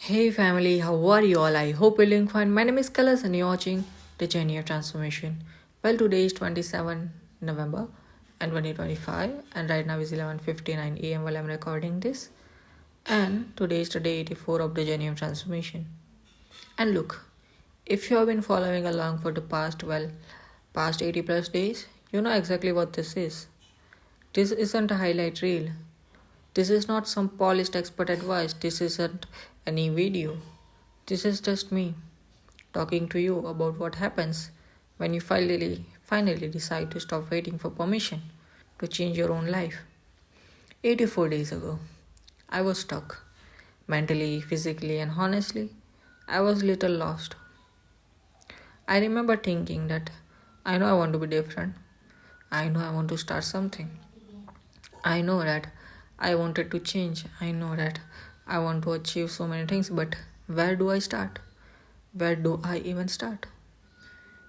Hey family, how are you all? I hope you're doing fine. My name is Kalas and you're watching The Journey of Transformation. Well, today is 27 November and 2025 and right now is 11:59 a.m. while I'm recording this. And today is the day 84 of The Journey of Transformation. And look, if you have been following along for the past 80 plus days, you know exactly what this is. This isn't a highlight reel. This is not some polished expert advice. This isn't any video. This is just me talking to you about what happens when you finally decide to stop waiting for permission to change your own life. 84 days ago, I was stuck. Mentally, physically, and honestly, I was little lost. I remember thinking that I know I want to be different. I know I want to start something. I know that I wanted to change. I know that I want to achieve so many things, but where do I start? Where do I even start?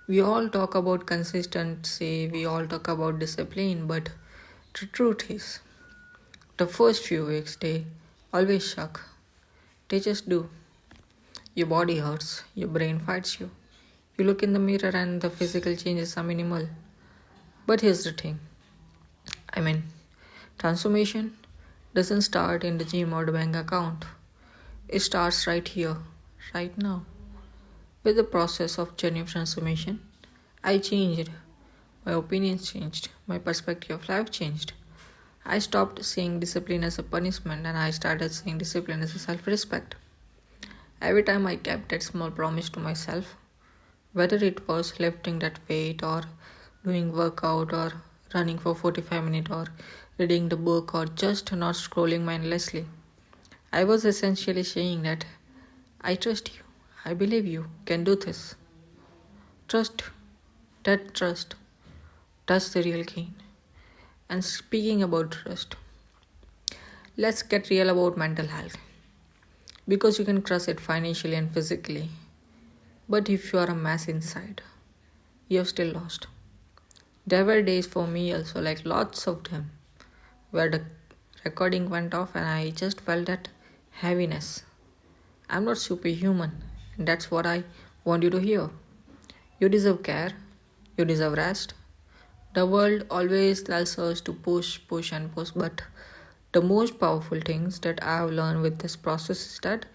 We all talk about consistency, we all talk about discipline, but the truth is, the first few weeks they always suck. They just do. Your body hurts, your brain fights you. You look in the mirror and the physical changes are minimal. But here's the thing I mean, transformation doesn't start in the gym or the bank account. It starts right here, right now. With the process of journey of transformation, I changed. My opinions changed. My perspective of life changed. I stopped seeing discipline as a punishment and I started seeing discipline as a self respect. Every time I kept that small promise to myself, whether it was lifting that weight or doing workout or running for 45 minutes or reading the book or just not scrolling mindlessly, I was essentially saying that I trust you. I believe you can do this. Trust, that trust, that's the real gain. And speaking about trust, let's get real about mental health. Because you can crush it financially and physically. But if you are a mess inside, you're still lost. There were days for me also, like lots of them, where the recording went off and I just felt that heaviness. I'm not superhuman, and that's what I want you to hear. You deserve care, you deserve rest. The world always tells us to push, and push, but the most powerful things that I have learned with this process is that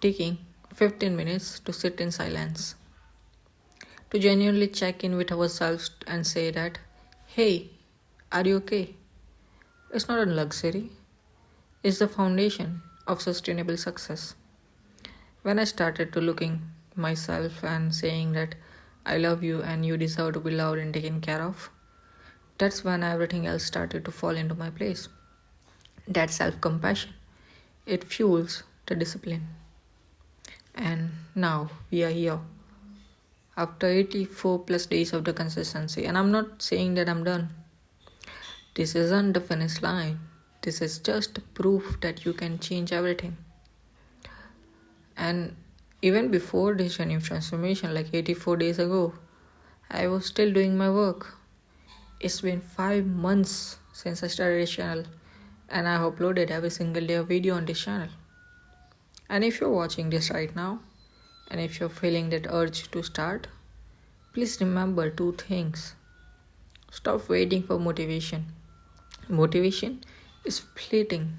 taking 15 minutes to sit in silence, to genuinely check in with ourselves and say that, hey, are you okay? It's not a luxury, it's the foundation of sustainable success. When I started to looking myself and saying that I love you and you deserve to be loved and taken care of, that's when everything else started to fall into my place. That self compassion, it fuels the discipline. And now we are here after 84 plus days of the consistency. And I'm not saying that I'm done. This isn't the finish line. This is just proof that you can change everything. And even before this journey of transformation, like 84 days ago, I was still doing my work. It's been 5 months since I started this channel, and I have uploaded every single day a video on this channel. And if you're watching this right now, and if you're feeling that urge to start, please remember two things. Stop waiting for motivation. Motivation is fleeting.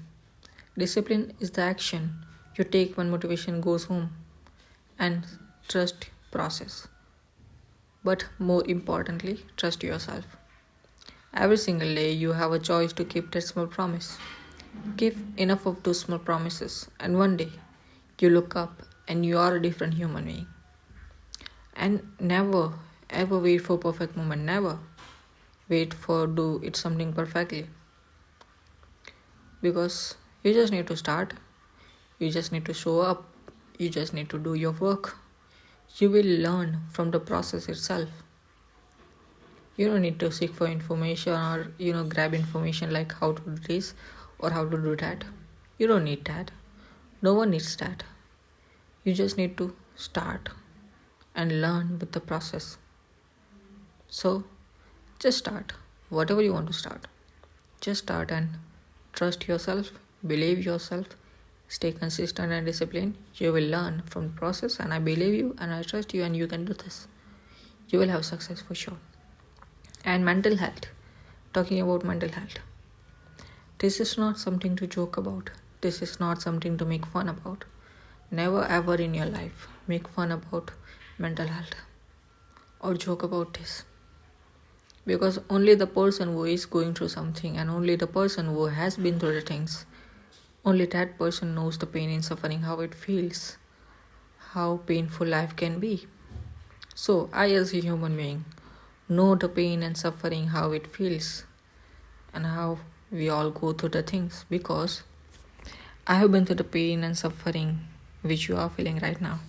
Discipline is the action you take when motivation goes home. And trust process. But more importantly, trust yourself. Every single day you have a choice to keep that small promise. Give enough of those small promises, and one day you look up and you are a different human being. And never ever wait for perfect moment. Never wait for do it something perfectly. Because you just need to start. You just need to show up. You just need to do your work. You will learn from the process itself. You don't need to seek for information or grab information like how to do this or how to do that. You don't need that. No one needs that. You just need to start and learn with the process. So just start. Whatever you want to start. Just start and trust yourself, believe yourself, Stay consistent and disciplined. You will learn from the process, and I believe you and I trust you, and you can do this. You will have success for sure. And mental health. Talking about mental health. This is not something to joke about. This is not something to make fun about. Never ever in your life make fun about mental health or joke about this. Because only the person who is going through something and only the person who has been through the things, only that person knows the pain and suffering, how it feels, how painful life can be. So I as a human being know the pain and suffering, how it feels, and how we all go through the things, because I have been through the pain and suffering which you are feeling right now.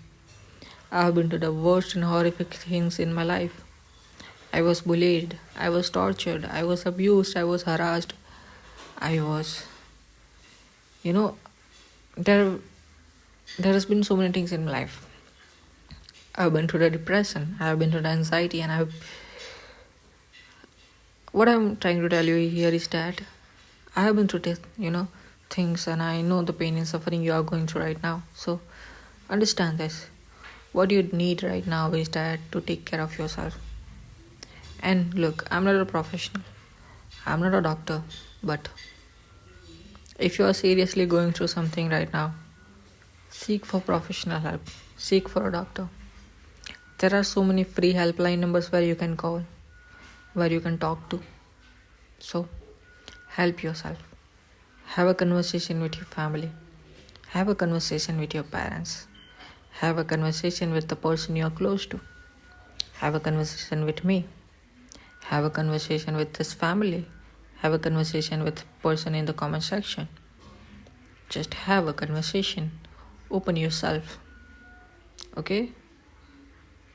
I have been to the worst and horrific things in my life. I was bullied, I was tortured, I was abused, I was harassed, I was, you know, there has been so many things in my life. I've been through the depression, I've been through the anxiety, and what I'm trying to tell you here is that I have been through this, things, and I know the pain and suffering you are going through right now. So understand this. What you need right now is that to take care of yourself. And look, I'm not a professional, I'm not a doctor, but if you are seriously going through something right now, seek for professional help, seek for a doctor. There are so many free helpline numbers where you can call, where you can talk to. So help yourself. Have a conversation with your family. Have a conversation with your parents. Have a conversation with the person you are close to. Have a conversation with me. Have a conversation with this family. Have a conversation with the person in the comment section. Just have a conversation. Open yourself. Okay?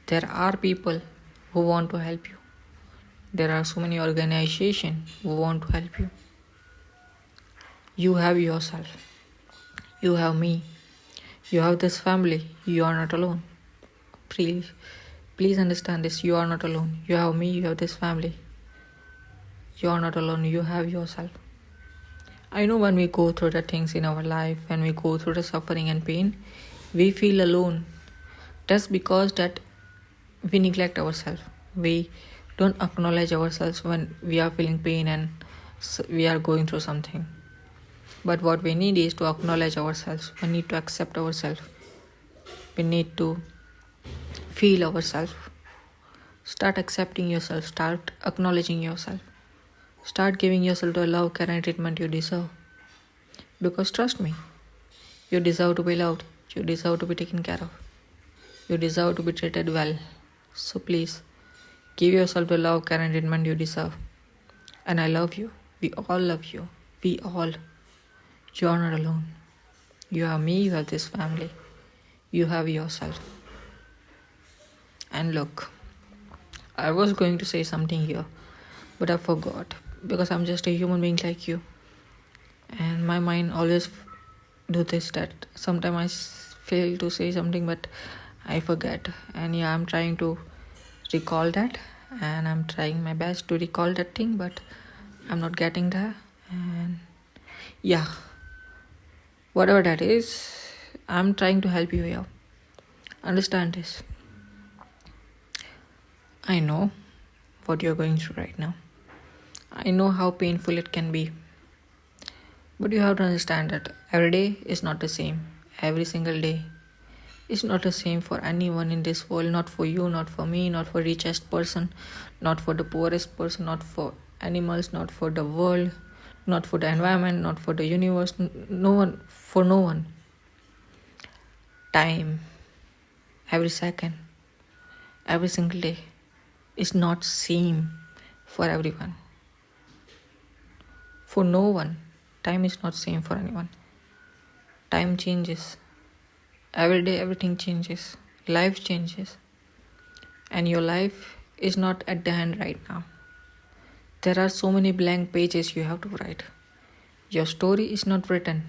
There are people who want to help you. There are so many organizations who want to help you. You have yourself. You have me. You have this family. You are not alone. Please understand this. You are not alone. You have me. You have this family. You are not alone. You have yourself. I know when we go through the things in our life, when we go through the suffering and pain, we feel alone. That's because that we neglect ourselves. We don't acknowledge ourselves when we are feeling pain and we are going through something. But what we need is to acknowledge ourselves. We need to accept ourselves. We need to feel ourselves. Start accepting yourself. Start acknowledging yourself. Start giving yourself the love, care, and treatment you deserve. Because trust me, you deserve to be loved. You deserve to be taken care of. You deserve to be treated well. So please, give yourself the love, care, and treatment you deserve. And I love you. We all love you. We all. You are not alone. You have me, you have this family. You have yourself. And look, I was going to say something here, but I forgot, because I'm just a human being like you. And my mind always do this, that sometimes I fail to say something, but I forget. And yeah, I'm trying to recall that, and I'm trying my best to recall that thing, but I'm not getting there. And yeah, whatever that is, I'm trying to help you here. Understand this. I know what you're going through right now. I know how painful it can be. But you have to understand that every day is not the same. Every single day is not the same for anyone in this world. Not for you, not for me, not for richest person, not for the poorest person, not for animals, not for the world, not for the environment, not for the universe. No one, for no one. Time, every second, every single day is not same for everyone. For no one, time is not same for anyone. Time changes. Every day everything changes. Life changes. And your life is not at the hand right now. There are so many blank pages you have to write. Your story is not written.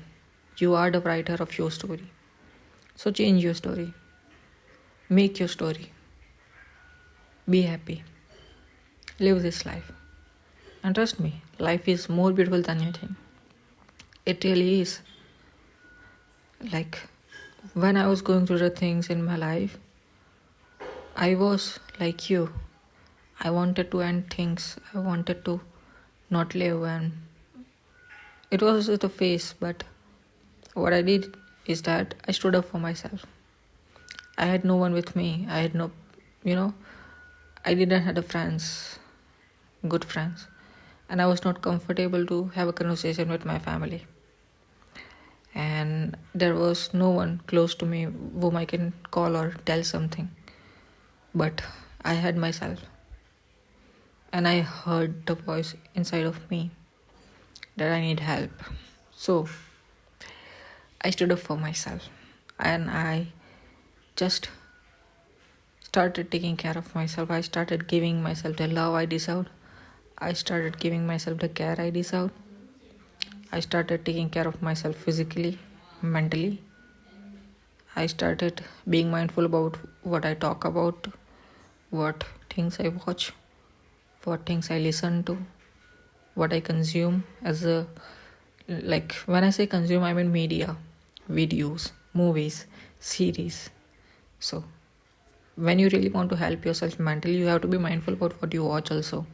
You are the writer of your story. So change your story. Make your story. Be happy. Live this life. And trust me, life is more beautiful than you think. It really is. Like when I was going through the things in my life, I was like you. I wanted to end things. I wanted to not live, and it was just a phase. But what I did is that I stood up for myself. I had no one with me. I had no, you know, I didn't have a friends, good friends, and I was not comfortable to have a conversation with my family. And there was no one close to me whom I can call or tell something. But I had myself, and I heard the voice inside of me that I need help. So I stood up for myself, and I just started taking care of myself. I started giving myself the love I deserved. I started giving myself the care I deserved. I started taking care of myself physically, mentally. I started being mindful about what I talk about, what things I watch, what things I listen to, what I consume as a, like when I say consume, I mean media, videos, movies, series. So when you really want to help yourself mentally, you have to be mindful about what you watch also.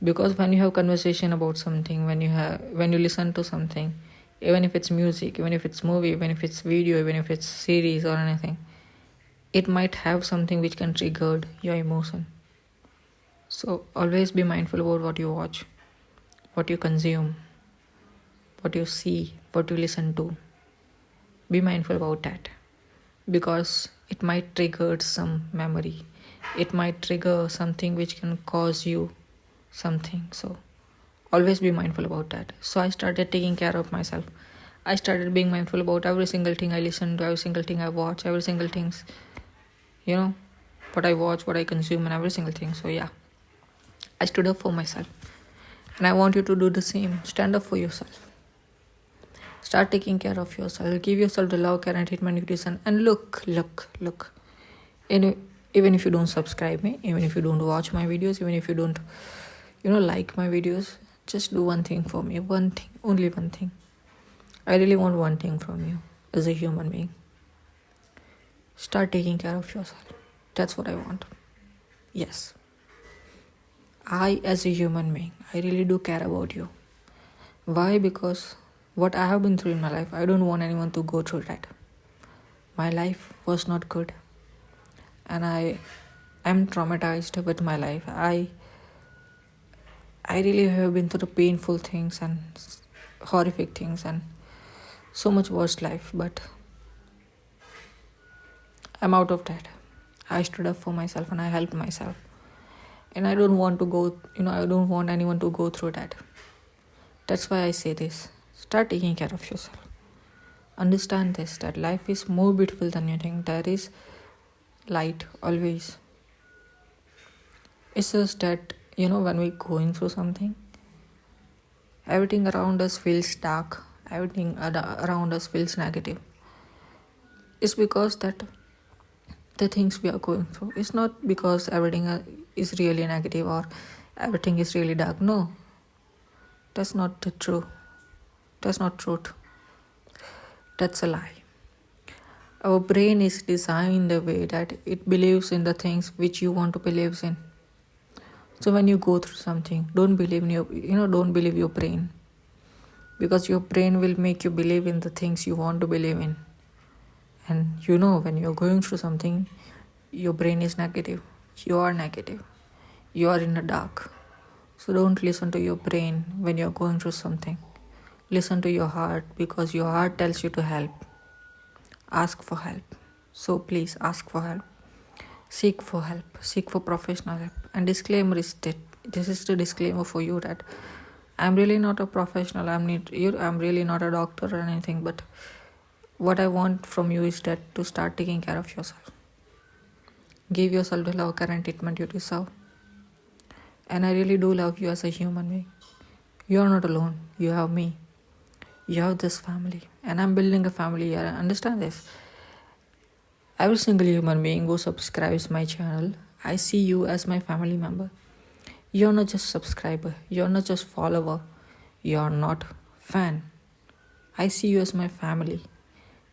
Because when you have conversation about something, when you listen to something, even if it's music, even if it's movie, even if it's video, even if it's series or anything, it might have something which can trigger your emotion. So always be mindful about what you watch, what you consume, what you see, what you listen to. Be mindful about that, because it might trigger some memory. It might trigger something which can cause you something. So always be mindful about that. So I started taking care of myself. I started being mindful about every single thing I listen to, every single thing I watch, every single things, what I watch, what I consume, and every single thing. So yeah, I stood up for myself, and I want you to do the same. Stand up for yourself. Start taking care of yourself. Give yourself the love, care, and treatment you deserve. And look. Even if you don't subscribe me, even if you don't watch my videos, even if you don't, like my videos, just do one thing for me. One thing, only one thing. I really want one thing from you as a human being. Start taking care of yourself. That's what I want. Yes. I, as a human being, I really do care about you. Why? Because what I have been through in my life, I don't want anyone to go through that. My life was not good, and I am traumatized with my life. I really have been through the painful things and horrific things and so much worse life, but I'm out of that. I stood up for myself and I helped myself. And I don't want to go, I don't want anyone to go through that. That's why I say this. Start taking care of yourself. Understand this, that life is more beautiful than you think. There is light always. It's just that, when we're going through something, everything around us feels dark. Everything around us feels negative. It's because that the things we are going through. It's not because everything is really negative or everything is really dark. No, that's not the truth. That's not truth. That's a lie. Our brain is designed the way that it believes in the things which you want to believe in. So when you go through something, don't believe in don't believe your brain, because your brain will make you believe in the things you want to believe in. And when you're going through something, your brain is negative. You are negative. You are in the dark. So don't listen to your brain when you're going through something. Listen to your heart, because your heart tells you to help. Ask for help. So please ask for help. Seek for help. Seek for professional help. And disclaimer is that this is the disclaimer for you, that I'm really not a professional. I'm really not a doctor or anything. But what I want from you is that to start taking care of yourself. Give yourself the love, care, and treatment you deserve. And I really do love you as a human being. You are not alone. You have me. You have this family. And I'm building a family here. Understand this. Every single human being who subscribes my channel, I see you as my family member. You're not just subscriber. You're not just follower. You're not fan. I see you as my family.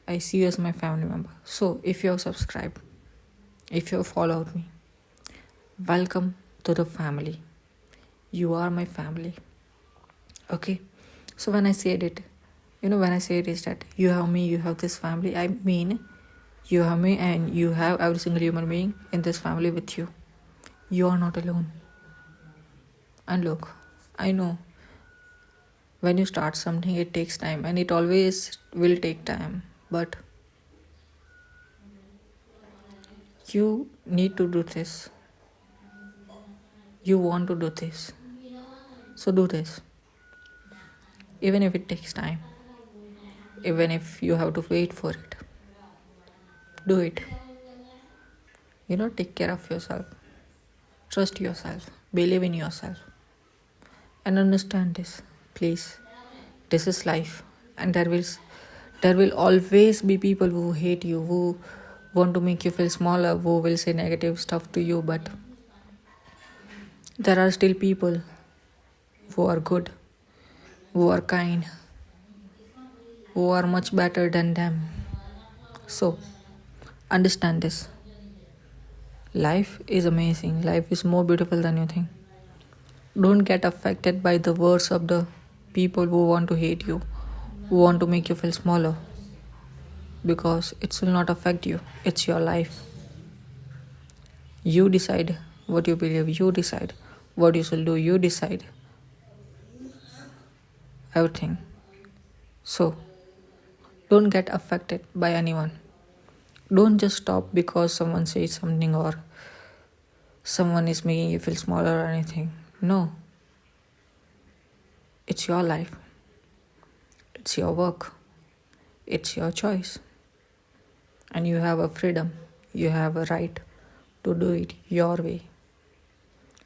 I see you as my family member. So if you have subscribed, if you have followed me, welcome to the family. You are my family. Okay. So when I said it, when I say it is that you have me, you have this family, I mean you have me and you have every single human being in this family with you. You are not alone. And look, I know when you start something, it takes time and it always will take time. But you need to do this. You want to do this. So do this. Even if it takes time. Even if you have to wait for it. Do it. Take care of yourself. Trust yourself. Believe in yourself. And understand this, please. This is life. And there will always be people who hate you, who want to make you feel smaller, who will say negative stuff to you, but there are still people who are good, who are kind, who are much better than them. So, understand this. Life is amazing. Life is more beautiful than you think. Don't get affected by the words of the people who want to hate you, who want to make you feel smaller. Because it will not affect you. It's your life. You decide what you believe. You decide what you shall do. You decide everything. So, don't get affected by anyone. Don't just stop because someone says something or someone is making you feel smaller or anything. No. It's your life. It's your work. It's your choice. And you have a freedom. You have a right to do it your way.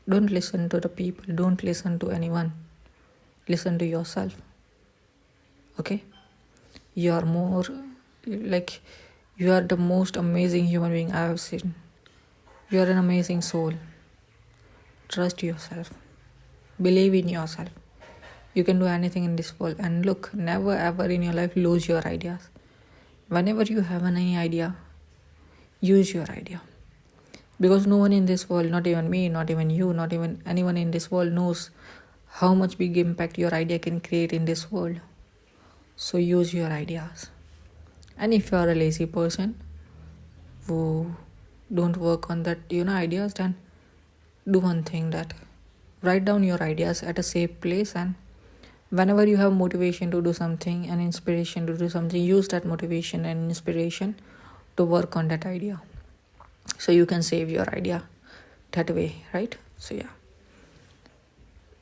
Don't listen to the people. Don't listen to anyone. Listen to yourself. Okay? You are you are the most amazing human being I have seen. You are an amazing soul. Trust yourself. Believe in yourself. You can do anything in this world. And look, never ever in your life lose your ideas. Whenever you have any idea, use your idea. Because no one in this world, not even me, not even you, not even anyone in this world knows how much big impact your idea can create in this world. So use your ideas. And if you are a lazy person who don't work on that, ideas, then do one thing, that write down your ideas at a safe place, and whenever you have motivation to do something and inspiration to do something, use that motivation and inspiration to work on that idea. So you can save your idea that way, right? So yeah.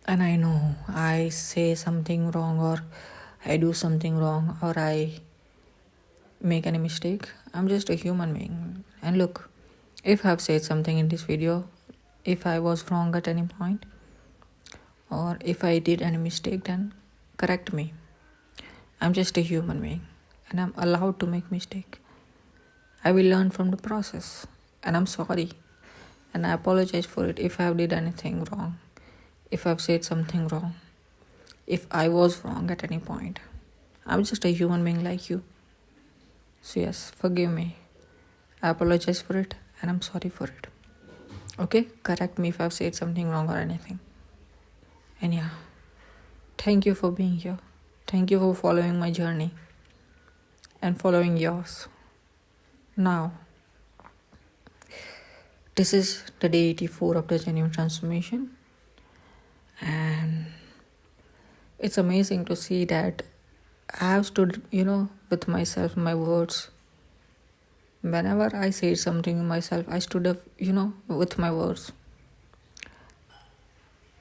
And I know I say something wrong or I do something wrong or I make any mistake. I'm just a human being. And look, if I've said something in this video, if I was wrong at any point, or if I did any mistake, then correct me. I'm just a human being and I'm allowed to make mistake. I will learn from the process and I'm sorry and I apologize for it if I have did anything wrong, if I've said something wrong, if I was wrong at any point. I'm just a human being like you. So yes, forgive me. I apologize for it and I'm sorry for it. Okay, correct me if I've said something wrong or anything. And yeah, thank you for being here. Thank you for following my journey and following yours. Now, this is the day 84 of the genuine transformation. And it's amazing to see that I have stood, with myself, my words. Whenever I said something to myself, I stood up, with my words.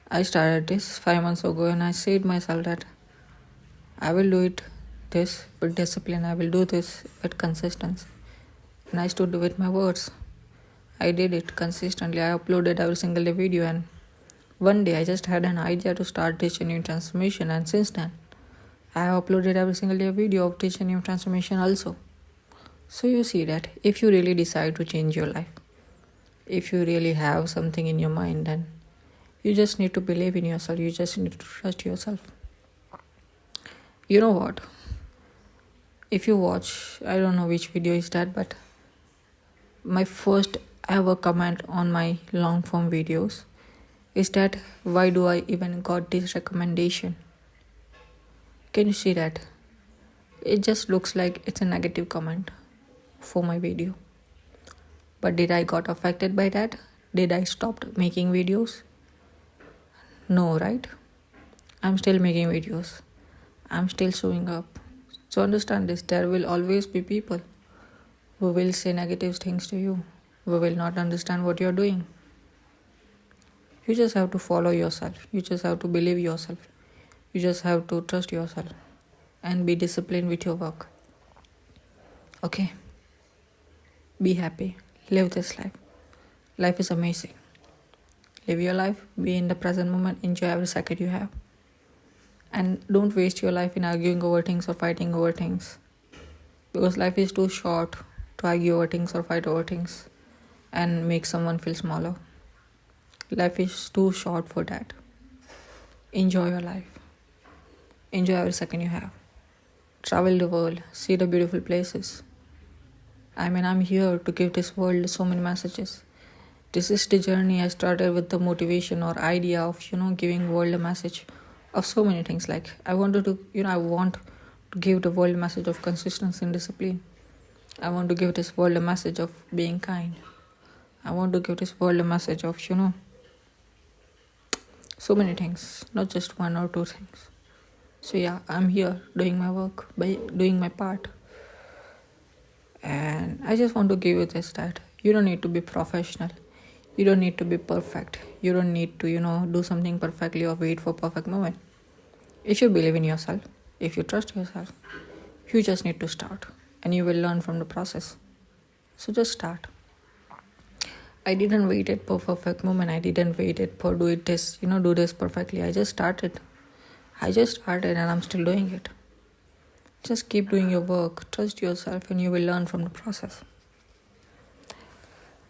I started this 5 months ago and I said myself that I will do this with discipline. I will do this with consistency. And I stood with my words. I did it consistently. I uploaded every single day video, and one day I just had an idea to start this genuine transformation, and since then I have uploaded every single day a video of this genuine transformation also. So you see that if you really decide to change your life, if you really have something in your mind, then you just need to believe in yourself. You just need to trust yourself. You know what? If you watch, I don't know which video is that, but my first ever comment on my long form videos is that why do I even got this recommendation? Can you see that? It just looks like it's a negative comment for my video. But did I got affected by that? Did I stopped making videos? No, right? I'm still making videos. I'm still showing up. So understand this, there will always be people who will say negative things to you, who will not understand what you're doing. You just have to follow yourself. You just have to believe yourself. You just have to trust yourself and be disciplined with your work. Okay? Be happy. Live this life. Life is amazing. Live your life. Be in the present moment. Enjoy every second you have. And don't waste your life in arguing over things or fighting over things. Because life is too short to argue over things or fight over things and make someone feel smaller. Life is too short for that. Enjoy your life. Enjoy every second you have. Travel the world. See the beautiful places. I'm here to give this world so many messages. This is the journey I started with the motivation or idea of, giving world a message of so many things. Like I want to give the world a message of consistency and discipline. I want to give this world a message of being kind. I want to give this world a message of, so many things, not just one or two things. So yeah, I'm here doing my work, by doing my part. And I just want to give you this, that you don't need to be professional. You don't need to be perfect. You don't need to, do something perfectly or wait for perfect moment. If you believe in yourself, if you trust yourself, you just need to start and you will learn from the process. So just start. I didn't wait it for perfect moment. I didn't wait it for do this perfectly. I just started and I'm still doing it. Just keep doing your work, trust yourself, and you will learn from the process.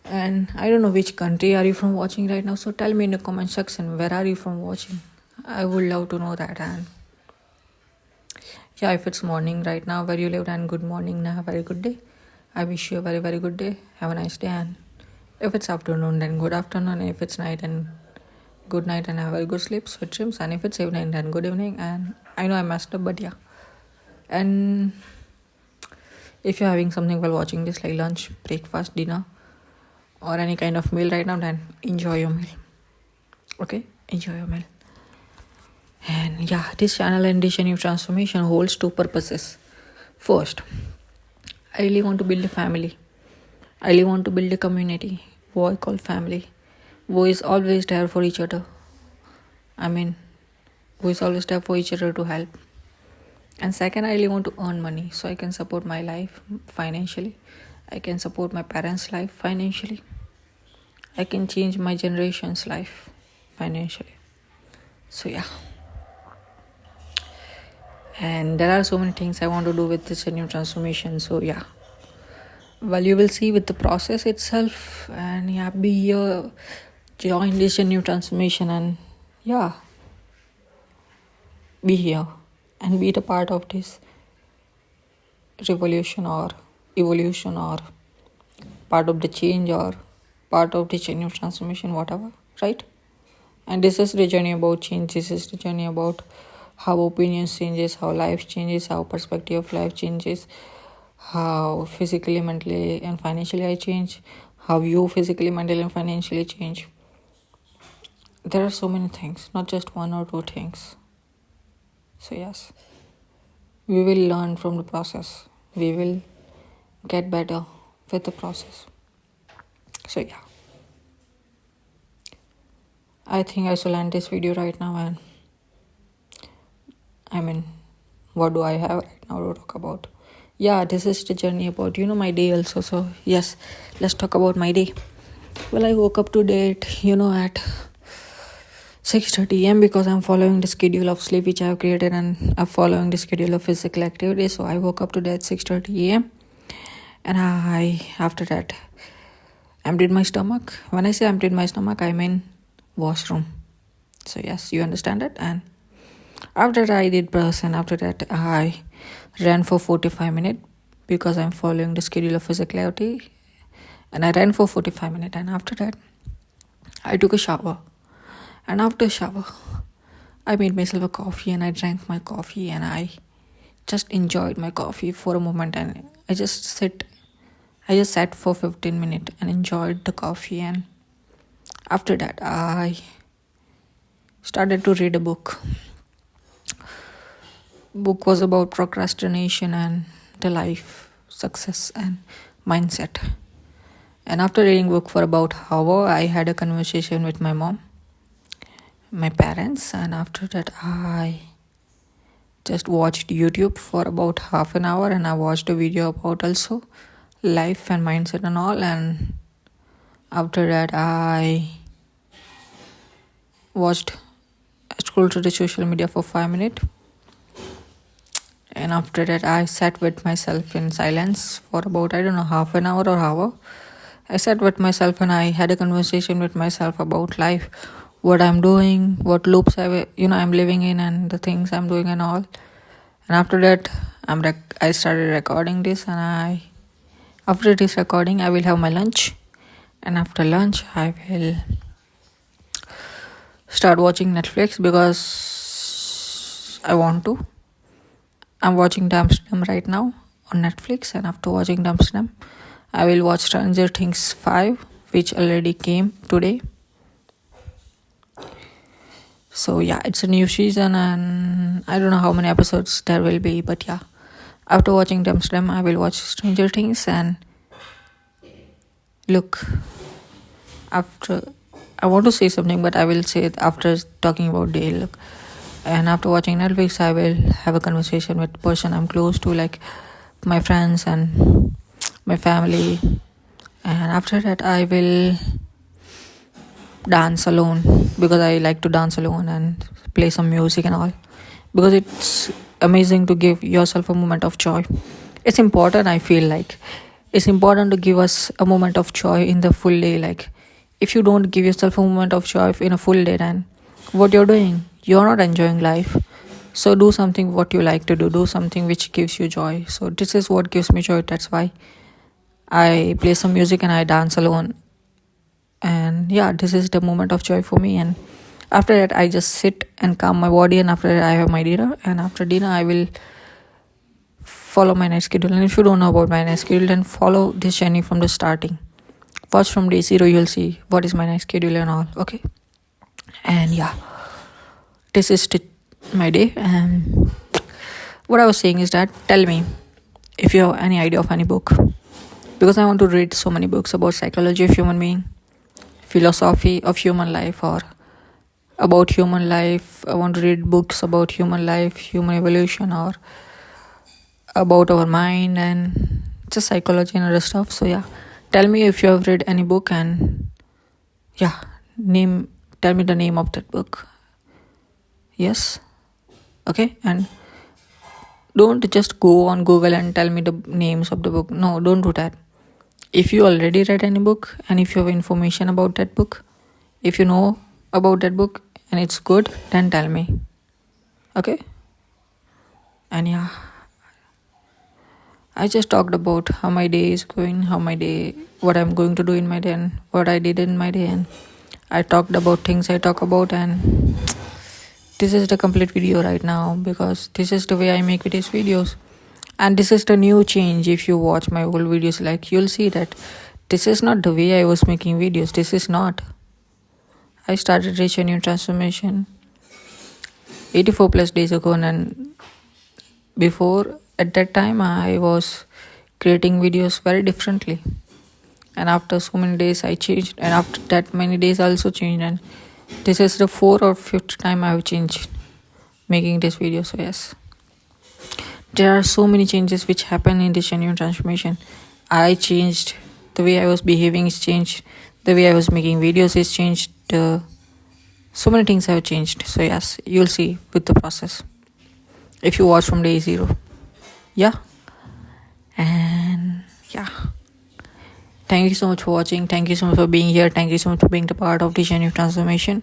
And I don't know which country are you from watching right now, so tell me in the comment section where are you from watching. I would love to know that. And yeah, if it's morning right now where you live, then good morning and have a very good day. I wish you a very, very good day. Have a nice day. And if it's afternoon, then good afternoon. And if it's night, then good night and have a very good sleep, sweet dreams. And if it's evening, then good evening. And I know I messed up, but yeah. And if you're having something while watching this, like lunch, breakfast, dinner, or any kind of meal right now, then enjoy your meal. Okay? Enjoy your meal. And yeah, this channel and this new transformation holds two purposes. First, I really want to build a family. I really want to build a community who I call family, who is always there for each other. Who is always there for each other to help. And second, I really want to earn money so I can support my life financially. I can support my parents' life financially. I can change my generation's life financially. So yeah. And there are so many things I want to do with this new transformation. So yeah. Well, you will see with the process itself. And yeah, be here, join this new transformation, and yeah, be here and be the part of this revolution or evolution or part of the change or part of the new transformation, whatever, right? And this is the journey about change. This is the journey about how opinions changes, how life changes, how perspective of life changes, how physically, mentally and financially I change, how you physically, mentally and financially change. There are so many things, not just one or two things. So yes, we will learn from the process. We will get better with the process. So yeah, I think I should end this video right now. And what do I have right now to talk about? Yeah, this is the journey about my day also. So yes, let's talk about my day. Well, I woke up today at 6:30 a.m. because I'm following the schedule of sleep which I have created, and I'm following the schedule of physical activity. So I woke up today at 6:30 a.m. and I after that emptied my stomach. When I say emptied my stomach, I mean washroom. So yes, you understand it. And after that I did brush, and after that I ran for 45 minutes because I'm following the schedule of physicality. And I ran for 45 minutes, and after that I took a shower. And after shower I made myself a coffee and I drank my coffee and I just enjoyed my coffee for a moment, and I just sat for 15 minutes and enjoyed the coffee. And after that I started to read a book. Book was about procrastination and the life, success and mindset. And after reading book for about an hour, I had a conversation with my mom, my parents, and after that I just watched YouTube for about half an hour, and I watched a video about also life and mindset and all. And after that I scrolled through the social media for 5 minutes. And after that I sat with myself in silence for about, I don't know, half an hour or hour. I sat with myself and I had a conversation with myself about life, what I'm doing, what loops I'm living in, and the things I'm doing and all. And after that I started recording this, and after this recording I will have my lunch, and after lunch I will start watching Netflix because I want to. I'm watching Amsterdam right now on Netflix, and after watching Amsterdam I will watch Stranger Things 5, which already came today. So yeah, it's a new season and I don't know how many episodes there will be, but yeah, after watching Amsterdam I will watch Stranger Things. And look, after, I want to say something, but I will say it after talking about day. Look, and after watching Netflix I will have a conversation with the person I'm close to, like my friends and my family. And after that I will dance alone because I like to dance alone and play some music and all, because it's amazing to give yourself a moment of joy. It's important, I feel like it's important to give us a moment of joy in the full day. Like if you don't give yourself a moment of joy in a full day, then what you're doing, you're not enjoying life. So do something what you like to do something which gives you joy. So this is what gives me joy. That's why I play some music and I dance alone. And yeah, this is the moment of joy for me. And after that I just sit and calm my body, and after that I have my dinner, and after dinner I will follow my night schedule. And if you don't know about my night schedule, then follow this journey from the starting. First from day 0 you'll see what is my night schedule and all. Okay, and yeah, this is my day. And what I was saying is that, tell me if you have any idea of any book, because I want to read so many books about psychology of human being, philosophy of human life, or about human life. I want to read books about human life, human evolution, or about our mind and just psychology and other stuff. So yeah, tell me if you have read any book, and yeah, tell me the name of that book. Yes, okay. And don't just go on Google and tell me the names of the book. No, don't do that. If you already read any book, and if you have information about that book, if you know about that book and it's good, then tell me. Okay. And yeah, I just talked about how my day is going, what I'm going to do in my day, and what I did in my day. And I talked about things I talk about, and this is the complete video right now, because this is the way I make these videos. And this is the new change. If you watch my old videos, like, you'll see that this is not the way I was making videos. This is not. I started Reach a New Transformation 84 plus days ago, and before, at that time, I was creating videos very differently. And after so many days I changed, and after that many days I also changed, and this is the 4th or 5th time I have changed making this video. So yes, there are so many changes which happen in this genuine transformation. I changed, the way I was behaving is changed, the way I was making videos is changed, so many things have changed. So yes, you'll see with the process if you watch from day 0. Yeah. And yeah, thank you so much for watching. Thank you so much for being here. Thank you so much for being the part of the genuine transformation.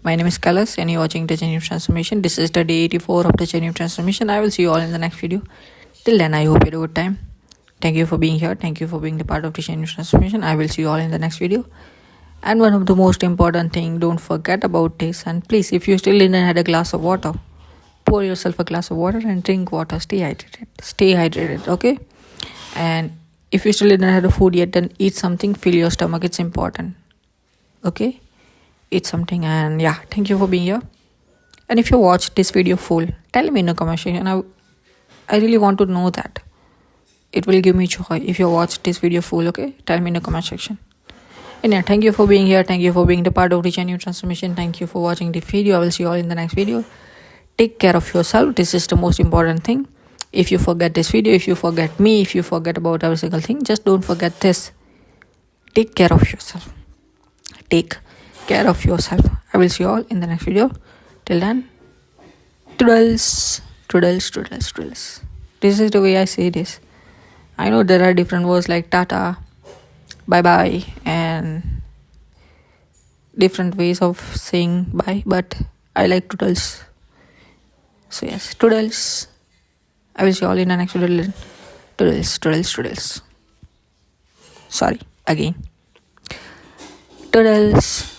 My name is Kalas, and you're watching the genuine transformation. This is the day 84 of the genuine transformation. I will see you all in the next video. Till then, I hope you had a good time. Thank you for being here. Thank you for being the part of the genuine transformation. I will see you all in the next video. And one of the most important thing, don't forget about this. And please, if you still didn't had a glass of water, pour yourself a glass of water and drink water. Stay hydrated. Stay hydrated. Okay. And if you still didn't have the food yet, then eat something. Fill your stomach. It's important. Okay. Eat something. And yeah, thank you for being here. And if you watched this video full, tell me in the comment section. I really want to know that. It will give me joy if you watch this video full. Okay, tell me in the comment section. And yeah, thank you for being here. Thank you for being the part of the genuine transformation. Thank you for watching the video. I will see you all in the next video. Take care of yourself. This is the most important thing. If you forget this video, if you forget me, if you forget about every single thing, just don't forget this. Take care of yourself. Take care of yourself. I will see you all in the next video. Till then, toodles, toodles, toodles, toodles. This is the way I say this. I know there are different words like tata, bye bye, and different ways of saying bye, but I like toodles. So yes, toodles. I will see you all in the next video. Toodles, toodles, toodles. Sorry, again. Toodles.